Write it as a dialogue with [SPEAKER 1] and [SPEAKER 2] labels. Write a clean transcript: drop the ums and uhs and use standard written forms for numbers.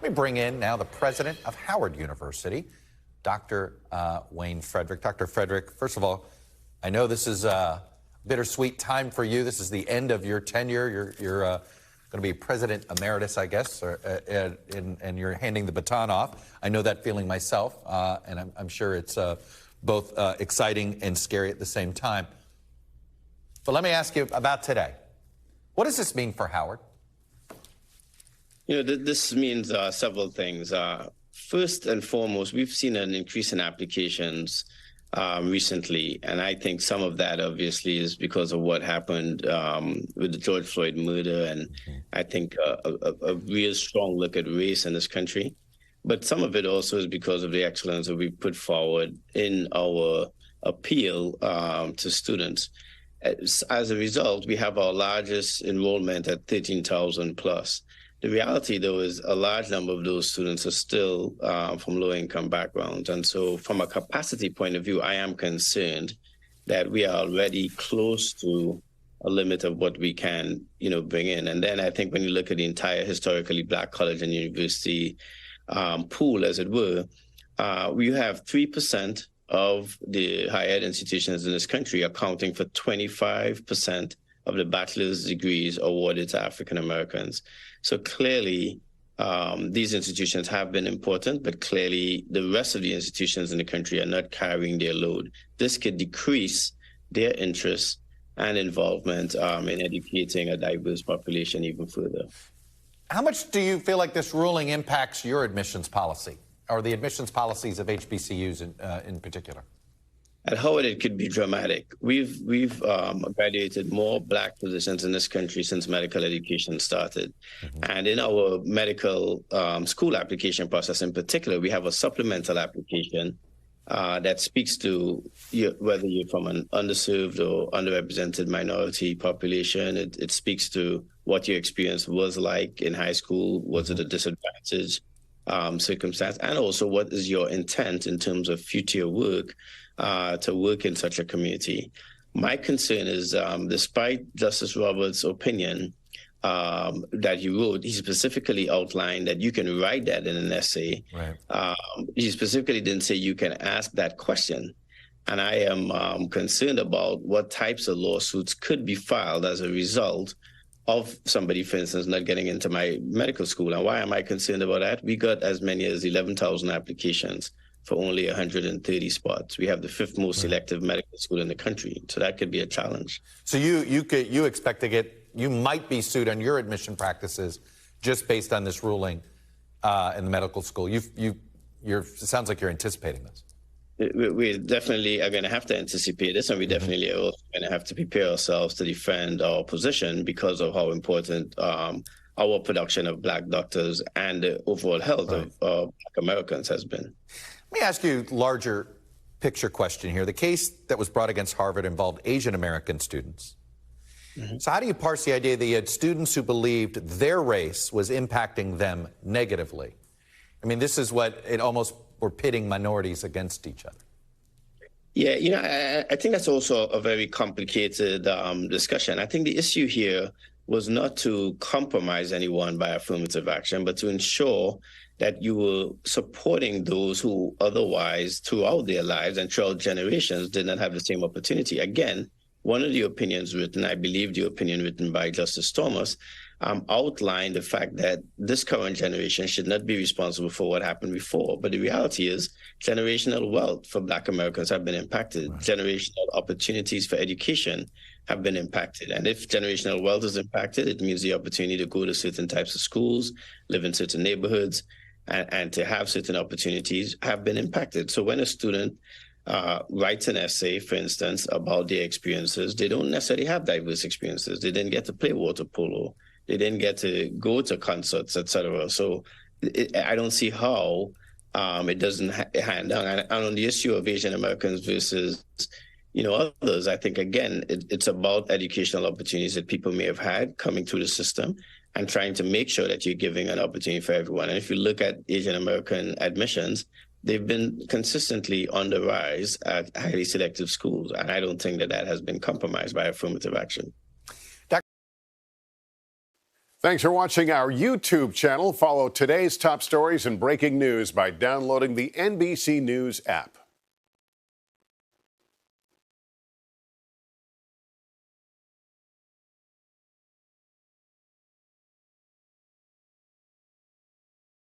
[SPEAKER 1] Let me bring in now the president of Howard University, Dr. Wayne Frederick. Dr. Frederick, first of all, I know this is a bittersweet time for you. This is the end of your tenure. You're going to be president emeritus, I guess, and you're handing the baton off. I know that feeling myself, and I'm sure it's both exciting and scary at the same time. But let me ask you about today. What does this mean for Howard?
[SPEAKER 2] You know, this means several things. First and foremost, we've seen an increase in applications recently, and I think some of that obviously is because of what happened with the George Floyd murder, and I think a real strong look at race in this country. But some of it also is because of the excellence that we put forward in our appeal to students. As a result, we have our largest enrollment at 13,000 plus. The reality, though, is a large number of those students are still from low-income backgrounds. And so from a capacity point of view, I am concerned that we are already close to a limit of what we can, bring in. And then I think when you look at the entire historically Black college and university pool, as it were, we have 3% of the higher ed institutions in this country accounting for 25% of the bachelor's degrees awarded to African Americans. So clearly, these institutions have been important, but clearly the rest of the institutions in the country are not carrying their load. This could decrease their interest and involvement in educating a diverse population even further.
[SPEAKER 1] How much do you feel like this ruling impacts your admissions policy, or the admissions policies of HBCUs in particular?
[SPEAKER 2] At Howard, it could be dramatic. We've graduated more Black physicians in this country since medical education started. And in our medical school application process in particular, we have a supplemental application that speaks to whether you're from an underserved or underrepresented minority population. It speaks to what your experience was like in high school. Was it a disadvantage circumstance? And also, what is your intent in terms of future work to work in such a community? My concern is, despite Justice Roberts' opinion that he wrote, he specifically outlined that you can write that in an essay. Right. He specifically didn't say you can ask that question. And I am concerned about what types of lawsuits could be filed as a result of somebody, for instance, not getting into my medical school. And why am I concerned about that? We got as many as 11,000 applications for only 130 spots. We have the 5th most selective medical school in the country. So that could be a challenge.
[SPEAKER 1] So you expect to you might be sued on your admission practices just based on this ruling in the medical school. It sounds like you're anticipating this.
[SPEAKER 2] We definitely are going to have to anticipate this, and we definitely are also going to have to prepare ourselves to defend our position because of how important our production of Black doctors and the overall health of Black Americans has been.
[SPEAKER 1] Let me ask you a larger picture question here. The case that was brought against Harvard involved Asian American students. So how do you parse the idea that you had students who believed their race was impacting them negatively? I mean, this is what it almost were pitting minorities against each other.
[SPEAKER 2] Yeah, I think that's also a very complicated discussion. I think the issue here was not to compromise anyone by affirmative action, but to ensure that you were supporting those who otherwise, throughout their lives and throughout generations, did not have the same opportunity. Again, one of the opinions written, I believe the opinion written by Justice Thomas, outlined the fact that this current generation should not be responsible for what happened before. But the reality is generational wealth for Black Americans have been impacted. Right. Generational opportunities for education have been impacted. And if generational wealth is impacted, it means the opportunity to go to certain types of schools, live in certain neighborhoods, and to have certain opportunities have been impacted. So when a student writes an essay, for instance, about their experiences, they don't necessarily have diverse experiences. They didn't get to play water polo. They didn't get to go to concerts, etc. So I don't see how it doesn't hand down. And on the issue of Asian Americans versus, others, I think, again, it's about educational opportunities that people may have had coming through the system and trying to make sure that you're giving an opportunity for everyone. And if you look at Asian American admissions, they've been consistently on the rise at highly selective schools. And I don't think that has been compromised by affirmative action.
[SPEAKER 3] Thanks for watching our YouTube channel. Follow today's top stories and breaking news by downloading the NBC News app.